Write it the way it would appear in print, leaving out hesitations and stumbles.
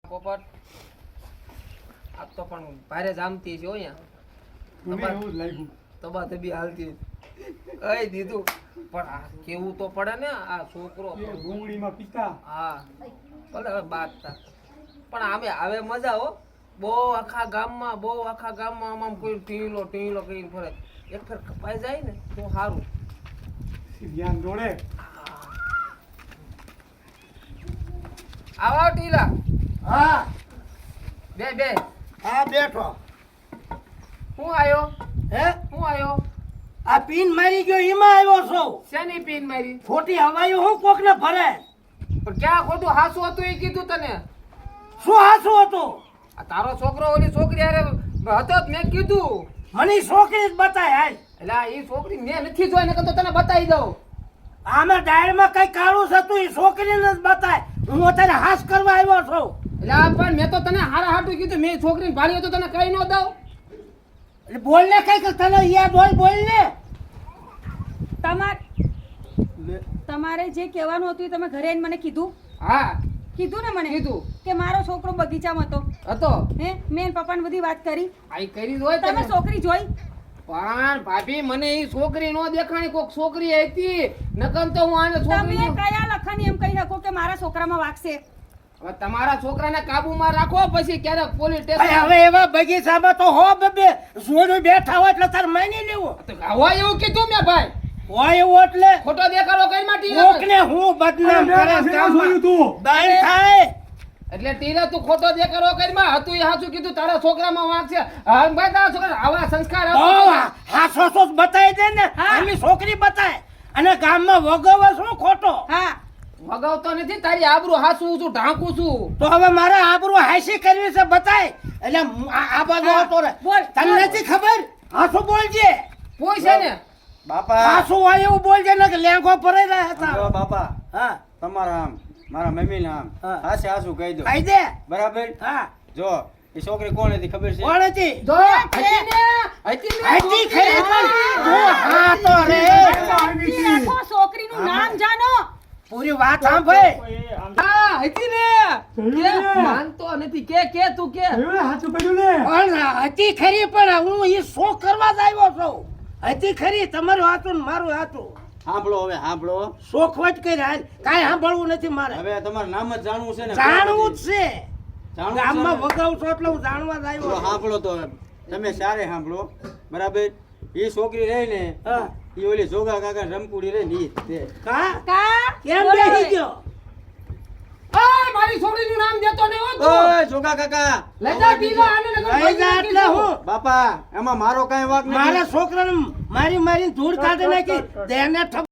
પોપટ આ તો પણ ભારે જામતી છે અહીંયા તબા તબી હાલતી કઈ દીધું પણ આ કેવું તો પડે ને આ છોકરો ડુંગળીમાં પિતા હા ભલે હવે બાદ પણ આમે આવે મજા હો બહુ આખા ગામમાં આમ કોઈ ટીલો કરીને ફરે એક ફેર કપાઈ જાય ને તો સારું ધ્યાન દોડે આવો ટીલા હા બે હા બેઠો હું આયો હે હું આયો આ પીન મારી ગયો એમાં આવ્યો છો શેની પીન મારી ખોટી હવાયું હું કોક ને ભરે પણ ક્યાં ખોટું હાસું હતું એ કીધું તને શું હાસું હતું આ તારો છોકરો ઓલી છોકરી હારે હતો જ મેં કીધું મને ઈ છોકરી જ બતાય હાલ એટલે એ છોકરી મેં નથી જોઈ ને તો તને બતાવી દઉં આમાં ડાયરમાં કઈ કાળું હતું એ છોકરીને જ બતાય હું અત્યારે હાસ કરવા આવ્યો છું એટલે આ પણ મેં તો તને હારા હાટું કીધું મેં છોકરીને ભાડ્યો તો તને કઈ ન દઉં એટલે બોલ ને કઈ તને યાદ હોય બોલ ને તમારે જે કહેવાનું હતું એ તમે ઘરે આવીને મને કીધું હા કીધું ને મને કીધું કે મારો છોકરો બગીચામાં હતો હે મેં પપ્પાને બધી વાત કરી આઈ કરી હોય તમે છોકરી જોઈ પણ ભાભી મને એ છોકરી નો દેખાણી કોક છોકરી હતી નકર તો હું આને તમે છોકરી કયા લખાની એમ કહી શકો કે મારા છોકરામાં વાગશે હવે તમારા છોકરાને કાબુમાં રાખો પછી ક્યારેક પોલીસ ભાઈ સ્ટેશન હવે એવા બગીચામાં તો હો બે જોડે બેઠા હોય એટલે તાર માની લેવું હવા એવું કીધું મેં ભાઈ હોય એવું એટલે ખોટો દેખાડો કઈ માટી કોકને હું બદનામ કરે જોયું તું બંધ થાય એટલે ટીલા તું ખોટો દેખાડો કઈ માં હતું એ સાચું કીધું તારા છોકરામાં વાંક છે હા ભાઈ તારા છોકરા આવા સંસ્કાર હાસો સો બતાવી દે ને આની છોકરી બતાય અને ગામમાં વગવે શું ખોટો હા વગાવતો નથી તારી આબરૂ હાસું છું ઢાંકું છું તો હવે મારે આબરૂ હાસી કરવી છે બતાય એટલે આ બાજુ આવતો રે બોલ તને નથી ખબર હાસુ બોલજે કોઈ છે ને બાપા હાસુ હોય એવું બોલજે ને કે લેંગો પરાઈ રહ્યા જો હતા બાપા હા તમારા આમ મારા મમ્મી ના આમ હા. હાસે હાસુ કહી દો કહી દે બરાબર હા જો એ છોકરી કોણ હતી ખબર છે કોણ હતી જો હતી ને હાજી ખરી પણ તું હા તો રે આખો છોકરીનું નામ જાણો પૂરી વાત સાંભળ હા હતી ને કે માનતો નથી કે તું કે સાચું પડ્યું ને પણ હતી ખરી પણ હું એ શોખ કરવા જ આવ્યો છું હતી ખરી તમારું હાથું ને મારું હાથું સાંભળો હવે સાંભળો શોખ વટ કરી હાલ કાંઈ સાંભળવું નથી મારે હવે તમારું નામ જ જાણવું છે ને જાણવું જ છે જાણવું છે ગામમાં ને? વગાવું છું એટલે હું જાણવા જ તો આવ્યો સાંભળો તો તમે સારે સાંભળો બરાબર એ છોકરી રહી ને હા એ ઓલી જોગા કાકા રમકુડી રહી ને ઈ જ છે. કા કા કેમ બોલો બેહી હવે. ગયો આ મારી છોકરીનું નામ દેતો નહીં હો તું ઓય જોગા કાકા લઈ જા ટીલા આને નકર લઈ જા એટલે હું બાપા એમાં મારો કઈ વાંક નથી મારા છોકરાને મારી ધૂળ કાઢી નાખી તેને